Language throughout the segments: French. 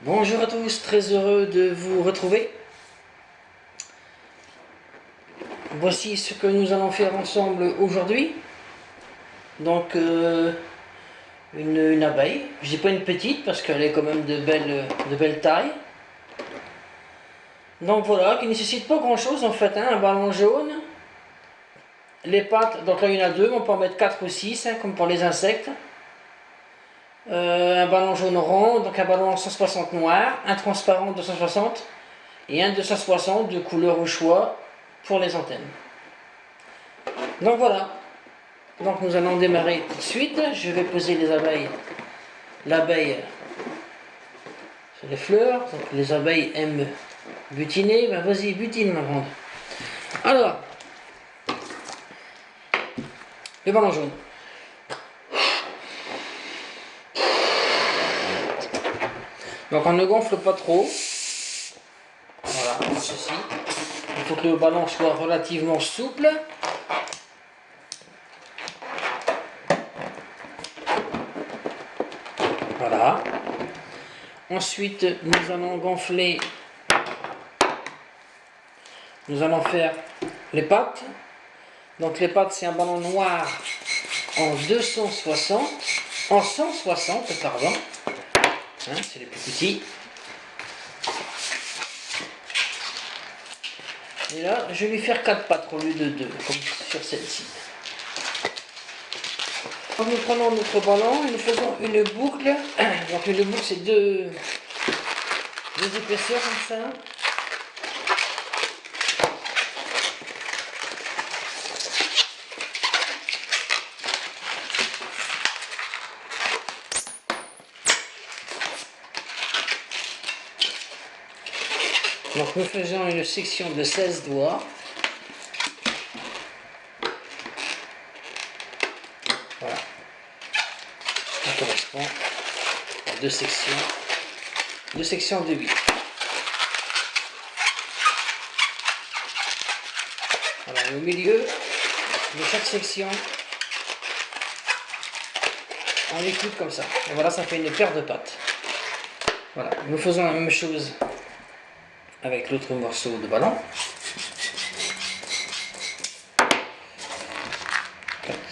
Bonjour à tous, très heureux de vous retrouver. Voici ce que nous allons faire ensemble aujourd'hui. Donc une abeille, je dis pas une petite parce qu'elle est quand même de belle taille. Donc voilà, qui nécessite pas grand chose en fait, hein, un ballon jaune. Les pattes, donc là il y en a deux, on peut en mettre 4 ou 6, hein, comme pour les insectes. Un ballon jaune rond, donc un ballon 160 noir, un transparent 260 et un 260 de couleur au choix pour les antennes. Donc voilà, donc nous allons démarrer tout de suite. Je vais poser les abeilles, l'abeille sur les fleurs. Donc les abeilles aiment butiner, ben vas-y butine ma grande. Alors, le ballon jaune. Donc on ne gonfle pas trop. Voilà, comme ceci. Il faut que le ballon soit relativement souple. Voilà. Ensuite, nous allons gonfler. Nous allons faire les pattes. Donc les pattes, c'est un ballon noir en 260, en 160, pardon. Hein, c'est les plus petits. Et là, je vais lui faire 4 pattes au lieu de 2, comme sur celle-ci. Nous prenons notre ballon et nous faisons une boucle. Donc une boucle, c'est deux épaisseurs comme ça. Donc nous faisons une section de 16 doigts. Voilà. Ça correspond à deux sections de 8. Voilà, et au milieu de chaque section, on les coupe comme ça. Et voilà, ça fait une paire de pattes. Voilà, nous faisons la même chose avec l'autre morceau de ballon. 4,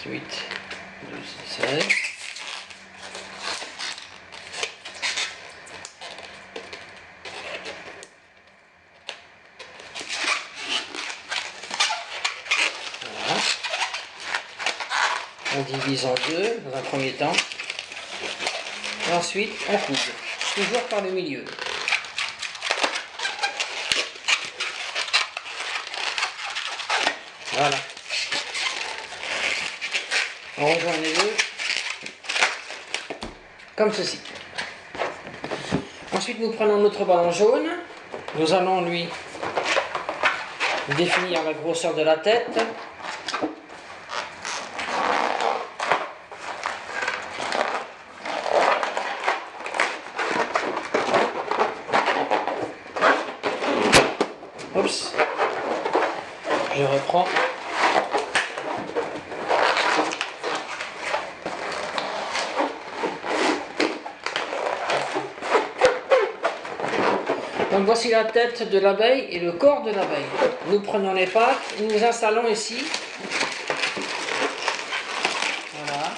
8, 12, 16. Voilà. On divise en deux dans un premier temps. Et ensuite, on coupe. Toujours par le milieu. Voilà. On rejoint les deux comme ceci. Ensuite, nous prenons notre ballon jaune. Nous allons lui définir la grosseur de la tête. Oups. Je reprends. Donc voici la tête de l'abeille et le corps de l'abeille. Nous prenons les pattes, nous installons ici. Voilà.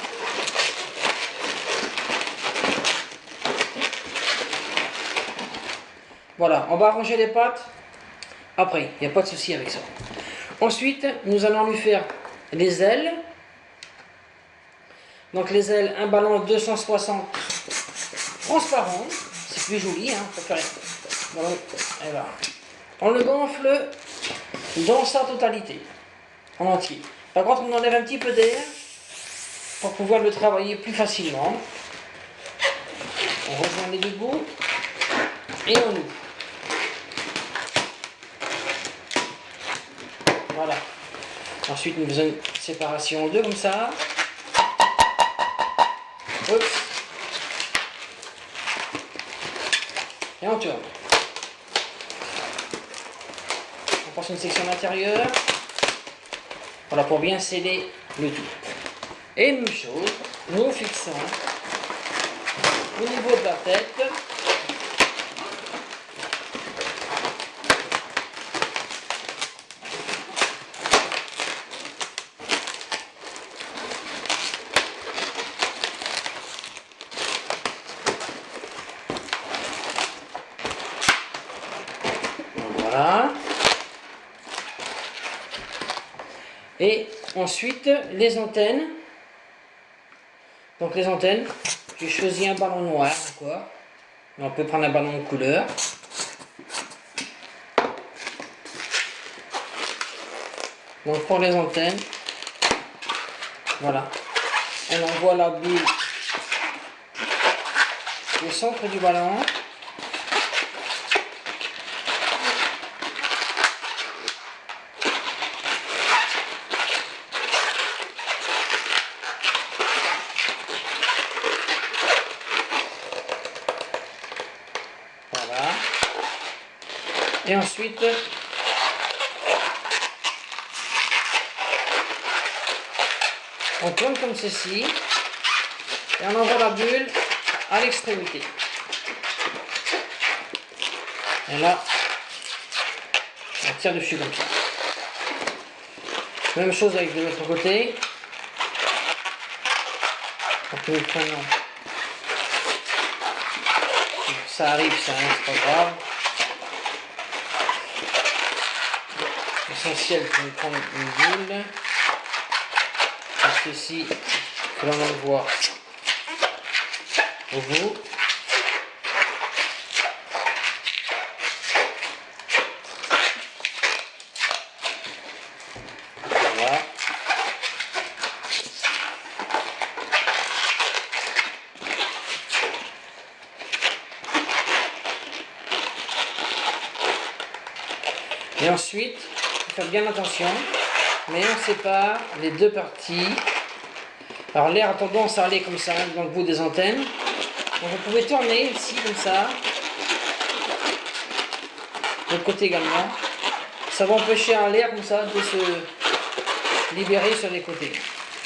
Voilà, on va arranger les pattes. Après, il n'y a pas de souci avec ça. Ensuite, nous allons lui faire les ailes. Donc les ailes, un ballon 260 transparent. C'est plus joli, hein, on peut faire. Et voilà. On le gonfle dans sa totalité, en entier. Par contre, on enlève un petit peu d'air pour pouvoir le travailler plus facilement. On rejoint les deux bouts et on ouvre. Voilà. Ensuite, nous faisons une séparation en deux comme ça. Oups. Et on tourne. On passe une section intérieure. Voilà, pour bien sceller le tout. Et même chose, nous fixons au niveau de la tête Et ensuite, les antennes. Donc les antennes, j'ai choisi un ballon noir encore. Mais on peut prendre un ballon de couleur. Donc pour les antennes, voilà. On envoie la bulle au centre du ballon. Voilà. Et ensuite, on tourne comme ceci et on envoie la bulle à l'extrémité. Et là, on tire dessus comme ça. Même chose avec de l'autre côté. Ça arrive, ça, hein, c'est pas grave. L'essentiel, c'est de prendre une bulle. Parce que si que l'on envoie au bout. Voilà. Et ensuite, il faut faire bien attention, mais on sépare les deux parties. Alors l'air a tendance à aller comme ça, dans le bout des antennes. Donc vous pouvez tourner ici comme ça. De l'autre côté également. Ça va empêcher l'air comme ça de se libérer sur les côtés.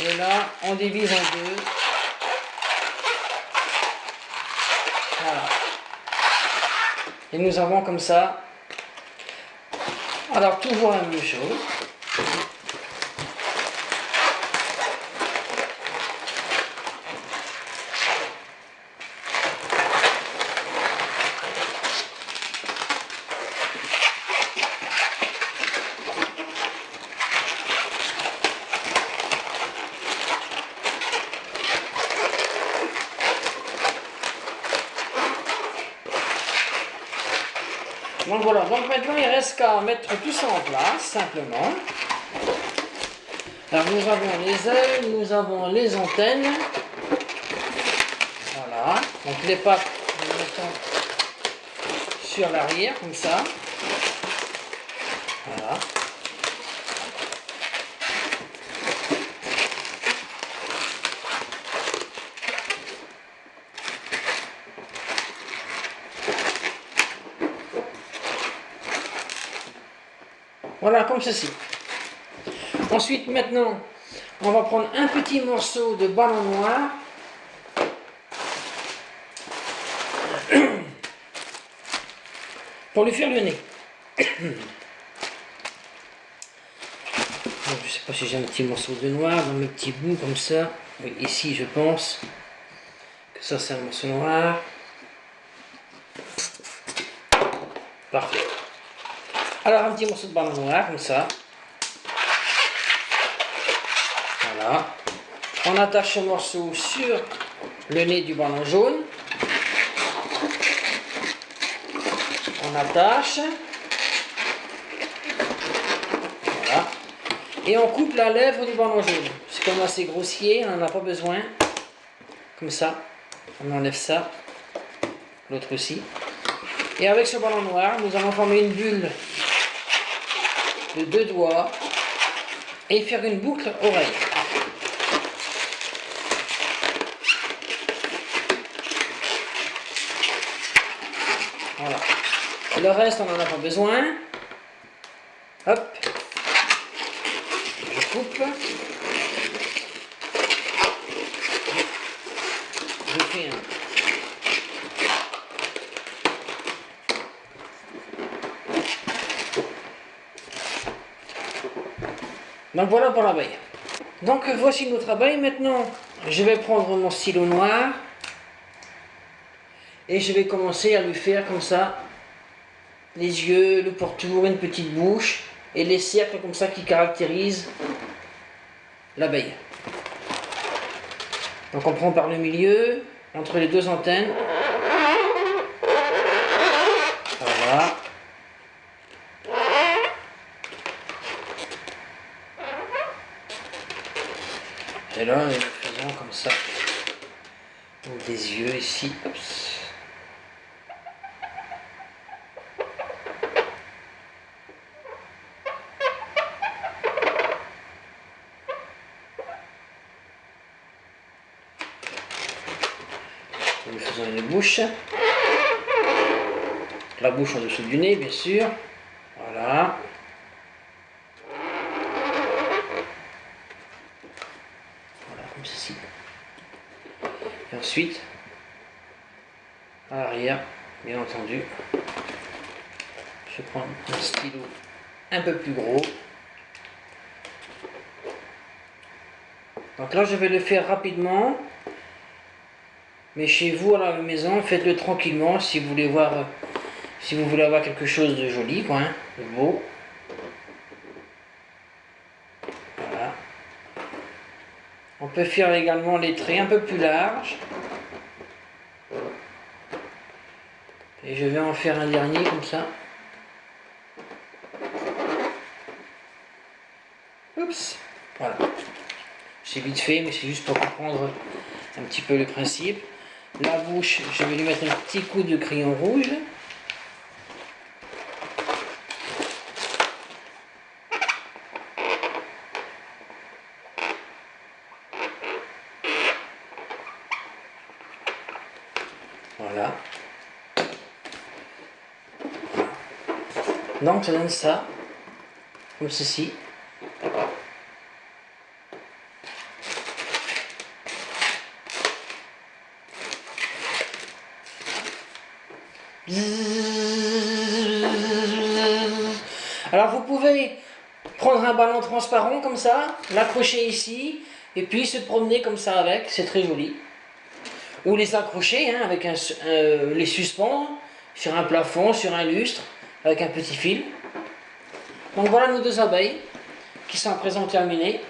Et là, on divise en deux. Voilà. Et nous avons comme ça. Alors toujours la même chose. Donc voilà, donc maintenant il reste qu'à mettre tout ça en place, simplement. Alors nous avons les ailes, nous avons les antennes. Voilà, donc les pattes, nous les mettons sur l'arrière, comme ça. Voilà. Voilà, comme ceci. Ensuite, maintenant, on va prendre un petit morceau de ballon noir. Pour lui faire le nez. Donc, je ne sais pas si j'ai un petit morceau de noir dans mes petits bouts comme ça. Oui, ici, je pense que ça, c'est un morceau noir. Parfait. Alors, un petit morceau de ballon noir, comme ça. Voilà. On attache ce morceau sur le nez du ballon jaune. On attache. Voilà. Et on coupe la lèvre du ballon jaune. C'est comme assez grossier, on n'en a pas besoin. Comme ça. On enlève ça. L'autre aussi. Et avec ce ballon noir, nous allons former une bulle de 2 doigts et faire une boucle oreille. Voilà. Le reste, on n'en a pas besoin. Hop. Je coupe. Je fais un. Donc voilà pour l'abeille. Donc voici notre abeille. Maintenant, je vais prendre mon stylo noir et je vais commencer à lui faire comme ça les yeux, le pourtour, une petite bouche et les cercles comme ça qui caractérisent l'abeille. Donc on prend par le milieu, entre les deux antennes. Voilà. Et là, nous faisons comme ça. Donc des yeux ici. Oups. Nous faisons une bouche. La bouche en dessous du nez, bien sûr. Voilà. Voilà, comme ceci. Et ensuite, à l'arrière, bien entendu, je prends un stylo un peu plus gros. Donc là, je vais le faire rapidement. Mais chez vous, à la maison, faites-le tranquillement si vous voulez voir, si vous voulez avoir quelque chose de joli, quoi, hein, de beau. Voilà. On peut faire également les traits un peu plus larges. Et je vais en faire un dernier comme ça. Oups. Voilà. C'est vite fait, mais c'est juste pour comprendre un petit peu le principe. La bouche, je vais lui mettre un petit coup de crayon rouge. Voilà. Donc ça donne ça, comme ceci. Alors vous pouvez prendre un ballon transparent comme ça, l'accrocher ici, et puis se promener comme ça avec, c'est très joli. Ou les accrocher, hein, avec les suspendre sur un plafond, sur un lustre, avec un petit fil. Donc voilà nos deux abeilles qui sont à présent terminées.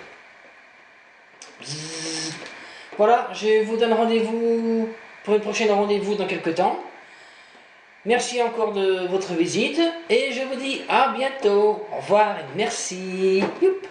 Voilà, je vous donne rendez-vous pour une prochaine rendez-vous dans quelques temps. Merci encore de votre visite et je vous dis à bientôt. Au revoir et merci. Youp.